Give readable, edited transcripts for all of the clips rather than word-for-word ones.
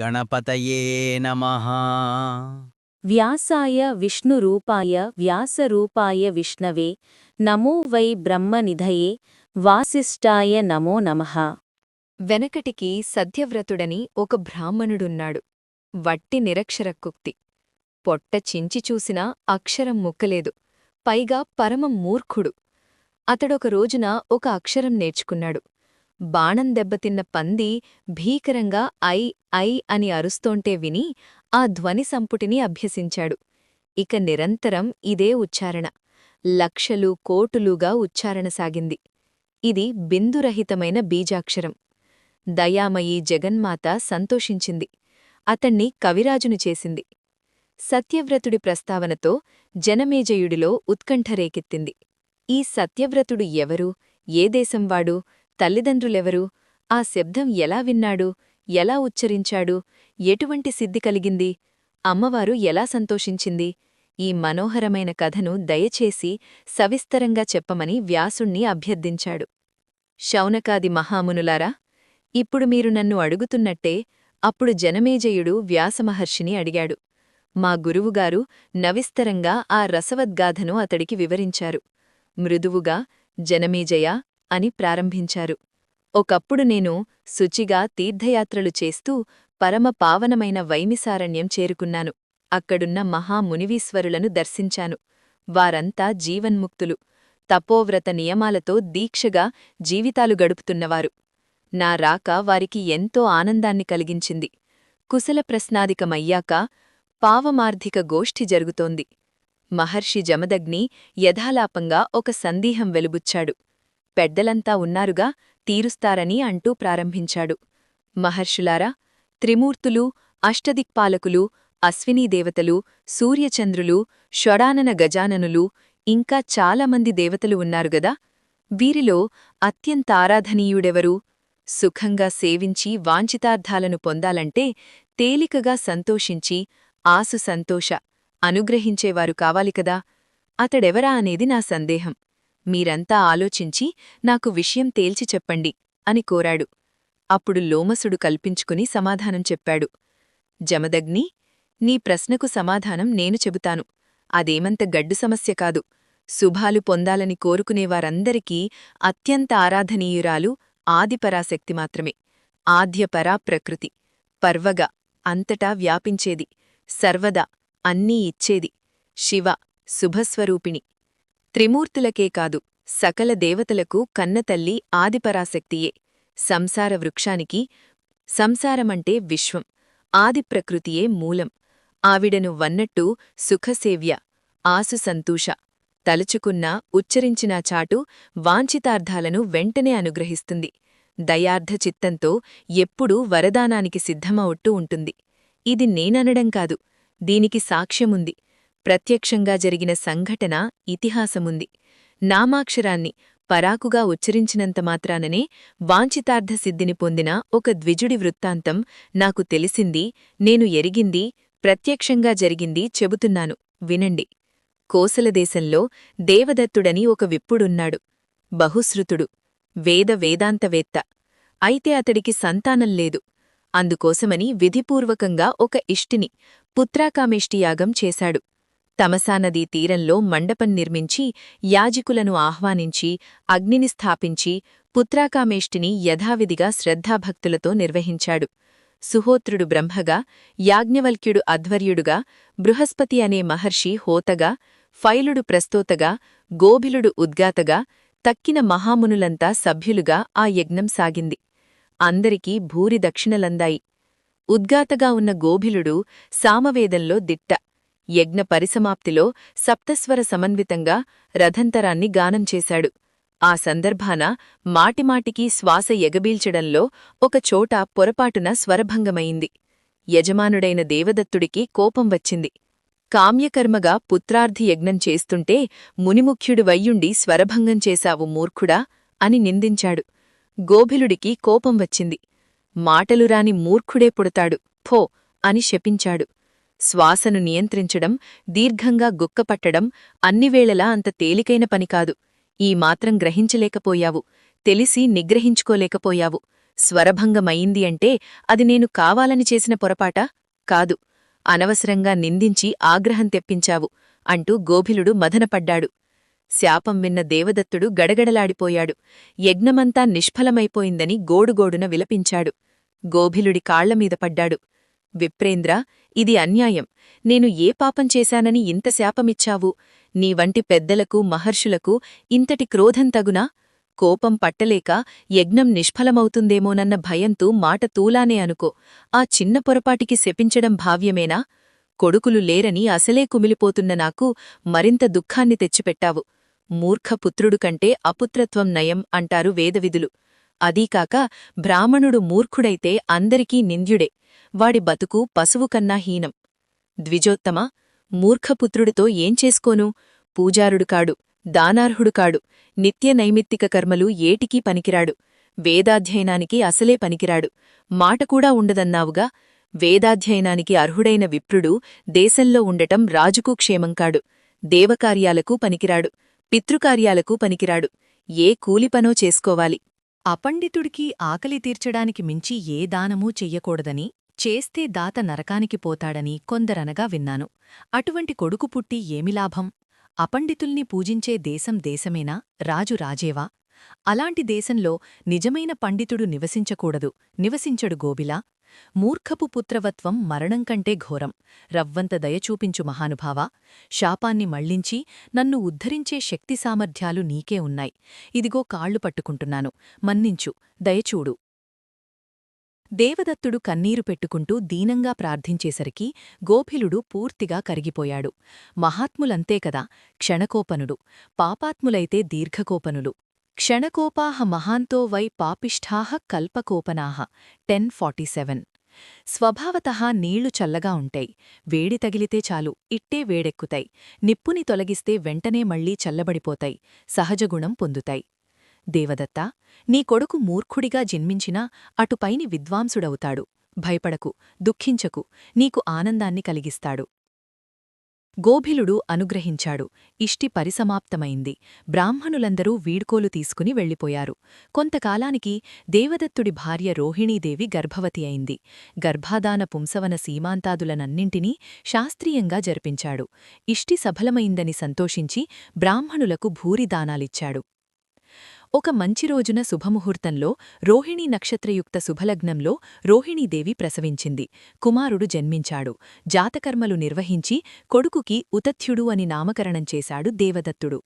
గణపతయే నమః. వ్యాసాయ విష్ణురూపాయ వ్యాసరూపాయ విష్ణవే నమో వై బ్రహ్మనిధయే వాసిష్ఠాయ నమో నమః. వెనకటికి సత్యవ్రతుడని ఒక బ్రాహ్మణుడున్నాడు. వట్టి నిరక్షరకుక్తి. పొట్ట చించి చూసినా అక్షరం ముక్కలేదు. పైగా పరమ మూర్ఖుడు. అతడొక రోజున ఒక అక్షరం నేర్చుకున్నాడు. బాణం దెబ్బతిన్న పంది భీకరంగా ఐ ఐ అని అరుస్తోంటే విని ఆ ధ్వని సంపుటిని అభ్యసించాడు. ఇక నిరంతరం ఇదే ఉచ్చారణ. లక్షలు కోటులుగా ఉచ్చారణ సాగింది. ఇది బిందురహితమైన బీజాక్షరం. దయామయీ జగన్మాత సంతోషించింది. అతణ్ణి కవిరాజును చేసింది. సత్యవ్రతుడి ప్రస్తావనతో జనమేజయుడిలో ఉత్కంఠ రేకెత్తింది. ఈ సత్యవ్రతుడు ఎవరు? ఏ దేశంవాడు? తల్లిదండ్రులెవరు? ఆ శబ్దం ఎలా విన్నాడు? ఎలా ఉచ్చరించాడు? ఎటువంటి సిద్ధి కలిగింది? అమ్మవారు ఎలా సంతోషించింది? ఈ మనోహరమైన కథను దయచేసి సవిస్తరంగా చెప్పమని వ్యాసుణ్ణి అభ్యర్థించాడు. శౌనకాది మహామునులారా, ఇప్పుడు మీరు నన్ను అడుగుతున్నట్టే అప్పుడు జనమేజయుడు వ్యాసమహర్షిని అడిగాడు. మా గురువుగారు నవిస్తరంగా ఆ రసవద్గాథను అతడికి వివరించారు. మృదువుగా జనమేజయ అని ప్రారంభించారు. ఒకప్పుడు నేను శుచిగా తీర్థయాత్రలు చేస్తూ పరమ పావనమైన వైమిసారణ్యం చేరుకున్నాను. అక్కడున్న మహామునివీశ్వరులను దర్శించాను. వారంతా జీవన్ముక్తులు, తపోవ్రత నియమాలతో దీక్షగా జీవితాలు గడుపుతున్నవారు. నా రాక వారికి ఎంతో ఆనందాన్ని కలిగించింది. కుశల ప్రశ్నాదికమయ్యాక పావమార్థిక గోష్ఠి జరుగుతోంది. మహర్షి జమదగ్ని యథాలాపంగా ఒక సందేహం వెలుబుచ్చాడు. పెద్దలంతా ఉన్నారుగా, తీరుస్తారని అంటూ ప్రారంభించాడు. మహర్షులారా, త్రిమూర్తులు, అష్టదిక్పాలకులు, అశ్వినీదేవతలు, సూర్యచంద్రులు, షడానన గజాననులు, ఇంకా చాలామంది దేవతలు ఉన్నారుగదా. వీరిలో అత్యంతారాధనీయుడెవరు? సుఖంగా సేవించి వాంఛితార్థాలను పొందాలంటే తేలికగా సంతోషించి ఆసు సంతోష అనుగ్రహించేవారు కావాలికదా. అతడెవరా అనేది నా సందేహం. మీరంతా ఆలోచించి నాకు విషయం తేల్చి చెప్పండి అని కోరాడు. అప్పుడు లోమసుడు కల్పించుకుని సమాధానం చెప్పాడు. జమదగ్ని, నీ ప్రశ్నకు సమాధానం నేను చెబుతాను. అదేమంత గడ్డు సమస్య కాదు. శుభాలు పొందాలని కోరుకునేవారందరికీ అత్యంత ఆరాధనీయురాలు ఆదిపరాశక్తి మాత్రమే. ఆద్యపరా ప్రకృతి, పర్వగా అంతటా వ్యాపించేది, సర్వదా అన్నీ ఇచ్చేది, శివ శుభస్వరూపిణి. త్రిమూర్తులకే కాదు, సకల దేవతలకు కన్నతల్లి ఆదిపరాశక్తియే. సంసార వృక్షానికి సంసారమంటే విశ్వం, ఆదిప్రకృతియే మూలం. ఆవిడను వన్నట్టు సుఖసేవ్య, ఆసు సంతూష. తలుచుకున్నా ఉచ్చరించినా చాటు వాంఛితార్థాలను వెంటనే అనుగ్రహిస్తుంది. దయార్ధ చిత్తంతో ఎప్పుడూ వరదానానికి సిద్ధమవుతూ ఉంటుంది. ఇది నేననడం కాదు, దీనికి సాక్ష్యముంది. ప్రత్యక్షంగా జరిగిన సంఘటన ఇతిహాసముంది. నామాక్షరాన్ని పరాకుగా ఉచ్చరించినంత మాత్రాననే వాంఛితార్థ సిద్ధిని పొందిన ఒక ద్విజుడి వృత్తాంతం నాకు తెలిసింది, నేను ఎరిగింది, ప్రత్యక్షంగా జరిగింది చెబుతున్నాను, వినండి. కోసలదేశంలో దేవదత్తుడని ఒక విప్పుడున్నాడు. బహుశ్రుతుడు, వేదాంతవేత్త. అయితే అతడికి సంతానం లేదు. అందుకోసమని విధిపూర్వకంగా ఒక ఇష్టిని, పుత్రాకామేష్టియాగం చేశాడు. తమసానదీ తీరంలో మండపం నిర్మించి యాజకులను ఆహ్వానించి అగ్నిని స్థాపించి పుత్రాకామేష్టిని యథావిధిగా శ్రద్ధాభక్తులతో నిర్వహించాడు. సుహోత్రుడు బ్రహ్మగా, యాజ్ఞవల్క్యుడు అధ్వర్యుడుగా, బృహస్పతి అనే మహర్షి హోతగా, ఫైలుడు ప్రస్తోతగా, గోభిలుడు ఉద్గాతగా, తక్కిన మహామునులంతా సభ్యులుగా ఆ యజ్ఞం సాగింది. అందరికీ భూరి దక్షిణలందాయి. ఉద్గాతగా ఉన్న గోభిలుడు సామవేదంలో దిట్ట. యజ్ఞ పరిసమాప్తిలో సప్తస్వర సమన్వితంగా రథంతరాన్ని గానం చేశాడు. ఆ సందర్భాన మాటిమాటికీ శ్వాస ఎగబీల్చడంలో ఒకచోట పొరపాటున స్వరభంగమయింది. యజమానుడైన దేవదత్తుడికి కోపం వచ్చింది. కామ్యకర్మగా పుత్రార్థి యజ్ఞం చేస్తుంటే మునిముఖ్యుడు వయ్యుండి స్వరభంగం చేశావు మూర్ఖుడా అని నిందించాడు. గోభిలుడికి కోపం వచ్చింది. మాటలురాని మూర్ఖుడే పుడతాడు, ఫో అని శపించాడు. శ్వాసను నియంత్రించడం, దీర్ఘంగా గుక్కపట్టడం అన్నివేళలా అంత తేలికైన పనికాదు. ఈ మాత్రం గ్రహించలేకపోయావు, తెలిసి నిగ్రహించుకోలేకపోయావు. స్వరభంగమయింది అంటే అది నేను కావాలని చేసిన పొరపాటా? కాదు. అనవసరంగా నిందించి ఆగ్రహం తెప్పించావు అంటూ గోభిలుడు మదనపడ్డాడు. శాపం విన్న దేవదత్తుడు గడగడలాడిపోయాడు. యజ్ఞమంతా నిష్ఫలమైపోయిందని గోడుగోడున విలపించాడు. గోభిలుడి కాళ్లమీద పడ్డాడు. విప్రేంద్ర, ఇది అన్యాయం. నేను ఏ పాపం చేశానని ఇంత శాపమిచ్చావు? నీవంటి పెద్దలకు మహర్షులకు ఇంతటి క్రోధం తగునా? కోపం పట్టలేక యజ్ఞం నిష్ఫలమవుతుందేమోనన్న భయంతో మాట తూలానే అనుకో. ఆ చిన్న పొరపాటికి శపించడం భావ్యమేనా? కొడుకులు లేరని అసలే కుమిలిపోతున్న నాకు మరింత దుఃఖాన్ని తెచ్చిపెట్టావు. మూర్ఖపుత్రుడు కంటే అపుత్రత్వం నయం అంటారు వేదవిధులు. అదీకాక బ్రాహ్మణుడు మూర్ఖుడైతే అందరికీ నింద్యుడే. వాడి బతుకు పశువుకన్నా హీనం. ద్విజోత్తమ, మూర్ఖపుత్రుడితో ఏం చేసుకోను? పూజారుడు కాడు, దానార్హుడు కాడు, నిత్య నైమిత్తిక కర్మలు ఏటికీ పనికిరాడు, వేదాధ్యయనానికి అసలే పనికిరాడు, మాటకూడా ఉండదన్నావుగా. వేదాధ్యయనానికి అర్హుడైన విప్రుడు దేశంలో ఉండటం రాజుకు క్షేమంకాడు, దేవకార్యాలకు పనికిరాడు, పితృకార్యాలకు పనికిరాడు, ఏ కూలిపనో చేసుకోవాలి. అపండితుడికి ఆకలి తీర్చడానికి మించి ఏ దానమూ చెయ్యకూడదని, చేస్తే దాత నరకానికి పోతాడని కొందరనగా విన్నాను. అటువంటి కొడుకు పుట్టి ఏమి లాభం? అపండితుల్ని పూజించే దేశం దేశమేనా? రాజు రాజేవా? అలాంటి దేశంలో నిజమైన పండితుడు నివసించకూడదు. నివసించడు గోబిలా. మూర్ఖపు పుత్రవత్వం మరణంకంటే ఘోరం. రవ్వంత దయచూపించు మహానుభావా. శాపాన్ని మళ్లించి నన్ను ఉద్ధరించే శక్తి సామర్థ్యాలు నీకే ఉన్నాయి. ఇదిగో కాళ్లు పట్టుకుంటున్నాను, మన్నించు, దయచూడు. దేవదత్తుడు కన్నీరు పెట్టుకుంటూ దీనంగా ప్రార్థించేసరికి గోభిలుడు పూర్తిగా కరిగిపోయాడు. మహాత్ములంతే కదా, క్షణకోపనుడు. పాపాత్ములైతే దీర్ఘకోపనులు. క్షణకోపాహ మహాంతో వై పాపిష్ఠాః కల్పకోపనాః. 1047. స్వభావతః నీళ్లు చల్లగా ఉంటాయి. వేడి తగిలితే చాలు ఇట్టే వేడెక్కుతాయి. నిప్పుని తొలగిస్తే వెంటనే మళ్లీ చల్లబడిపోతాయి. సహజగుణం పొందుతాయి. దేవదత్తా, నీ కొడుకు మూర్ఖుడిగా జన్మించినా అటుపైని విద్వాంసుడవుతాడు. భయపడకు, దుఃఖించకు, నీకు ఆనందాన్ని కలిగిస్తాడు. గోభిలుడు అనుగ్రహించాడు. ఇష్టి పరిసమాప్తమైంది. బ్రాహ్మణులందరూ వీడ్కోలు తీసుకుని వెళ్ళిపోయారు. కొంతకాలానికి దేవదత్తుడి భార్య రోహిణీదేవి గర్భవతి అయింది. గర్భాదాన పుంసవన సీమాంతాదులనన్నింటినీ శాస్త్రీయంగా జరిపించాడు. ఇష్టి సఫలమైందని సంతోషించి బ్రాహ్మణులకు భూరిదానాలిచ్చాడు. ఒక మంచి రోజున శుభముహూర్తంలో రోహిణీ నక్షత్రయుక్త శుభలగ్నంలో రోహిణీదేవి ప్రసవించింది. కుమారుడు జన్మించాడు. జాతకర్మలు నిర్వహించి కొడుకుకి ఉతథ్యుడు అని నామకరణం చేశాడు దేవదత్తుడు.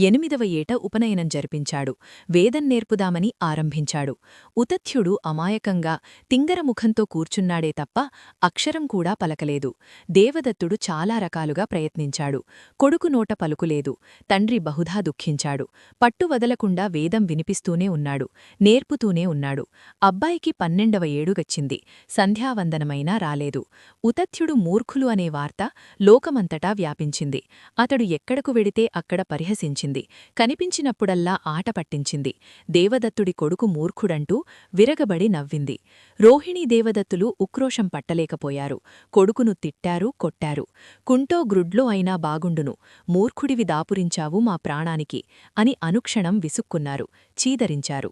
8వ ఏట ఉపనయనం జరిపించాడు. వేదం నేర్పుదామని ఆరంభించాడు. ఉతథ్యుడు అమాయకంగా తింగరముఖంతో కూర్చున్నాడే తప్ప అక్షరం కూడా పలకలేదు. దేవదత్తుడు చాలా రకాలుగా ప్రయత్నించాడు. కొడుకు నోట పలుకులేదు. తండ్రి బహుధా దుఃఖించాడు. పట్టువదలకుండా వేదం వినిపిస్తూనే ఉన్నాడు. నేర్పుతూనే ఉన్నాడు. అబ్బాయికి 12వ ఏడుగచ్చింది. సంధ్యావందనమైనా రాలేదు. ఉతథ్యుడు మూర్ఖులు అనే వార్త లోకమంతటా వ్యాపించింది. అతడు ఎక్కడకు వెడితే అక్కడ పరిహసించింది. కనిపించినప్పుడల్లా ఆట పట్టించింది. దేవదత్తుడి కొడుకు మూర్ఖుడంటూ విరగబడి నవ్వింది. రోహిణీ దేవదత్తులు ఉక్రోషం పట్టలేకపోయారు. కొడుకును తిట్టారు, కొట్టారు. కుంటో గ్రుడ్లో అయినా బాగుండును, మూర్ఖుడివి దాపురించావు మా ప్రాణానికి అని అనుక్షణం విసుక్కున్నారు, చీదరించారు.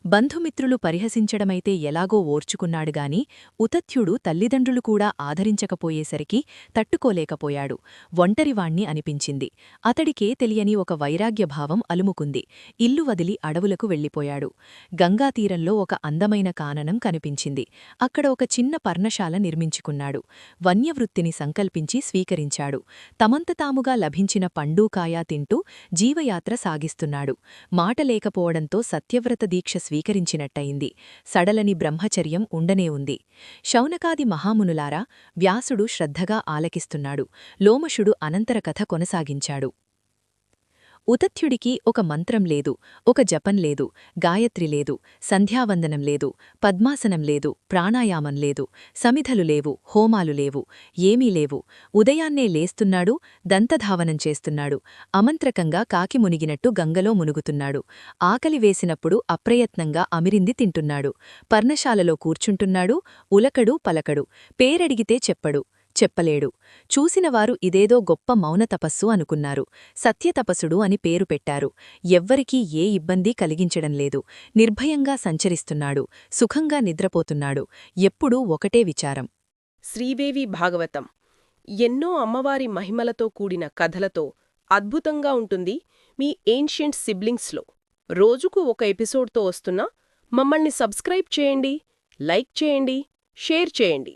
బంధుమిత్రులు పరిహసించడమైతే ఎలాగో ఓర్చుకున్నాడుగాని ఉతథ్యుడు తల్లిదండ్రులు కూడా ఆదరించకపోయేసరికి తట్టుకోలేకపోయాడు. ఒంటరివాణ్ణి అనిపించింది. అతడికే తెలియని ఒక వైరాగ్యభావం అలుముకుంది. ఇల్లు వదిలి అడవులకు వెళ్ళిపోయాడు. గంగాతీరంలో ఒక అందమైన కాననం కనిపించింది. అక్కడ ఒక చిన్న పర్ణశాల నిర్మించుకున్నాడు. వన్యవృత్తిని సంకల్పించి స్వీకరించాడు. తమంత తాముగా లభించిన పండూకాయా తింటూ జీవయాత్ర సాగిస్తున్నాడు. మాట లేకపోవడంతో సత్యవ్రత దీక్ష స్వీకరించినట్టయింది. సడలని బ్రహ్మచర్యం ఉండనే ఉంది. శౌనకాది మహామునులారా, వ్యాసుడు శ్రద్ధగా ఆలకిస్తున్నాడు. లోమశుడు అనంతర కథ కొనసాగించాడు. ఉతథ్యుడికి ఒక మంత్రం లేదు, ఒక జపం లేదు, గాయత్రి లేదు, సంధ్యావందనం లేదు, పద్మాసనం లేదు, ప్రాణాయామం లేదు, సమిధలు లేవు, హోమాలు లేవు, ఏమీ లేవు. ఉదయాన్నే లేస్తున్నాడు, దంతధావనం చేస్తున్నాడు. అమంత్రకంగా కాకి మునిగినట్టు గంగలో మునుగుతున్నాడు. ఆకలి వేసినప్పుడు అప్రయత్నంగా అమిరింది తింటున్నాడు. పర్ణశాలలో కూర్చుంటున్నాడు. ఉలకడు పలకడు. పేరడిగితే చెప్పడు. చెప్పలేడు. చూసినవారు ఇదేదో గొప్ప మౌన తపస్సు అనుకున్నారు. సత్యతపసుడు అని పేరు పెట్టారు. ఎవ్వరికీ ఏ ఇబ్బందీ కలిగించడంలేదు. నిర్భయంగా సంచరిస్తున్నాడు. సుఖంగా నిద్రపోతున్నాడు. ఎప్పుడూ ఒకటే విచారం. శ్రీదేవి భాగవతం ఎన్నో అమ్మవారి మహిమలతో కూడిన కథలతో అద్భుతంగా ఉంటుంది మీ ఏన్షియంట్ సిబ్లింగ్స్లో. రోజుకు ఒక ఎపిసోడ్తో వస్తున్నా మమ్మల్ని సబ్స్క్రైబ్ చేయండి, లైక్ చేయండి, షేర్ చేయండి.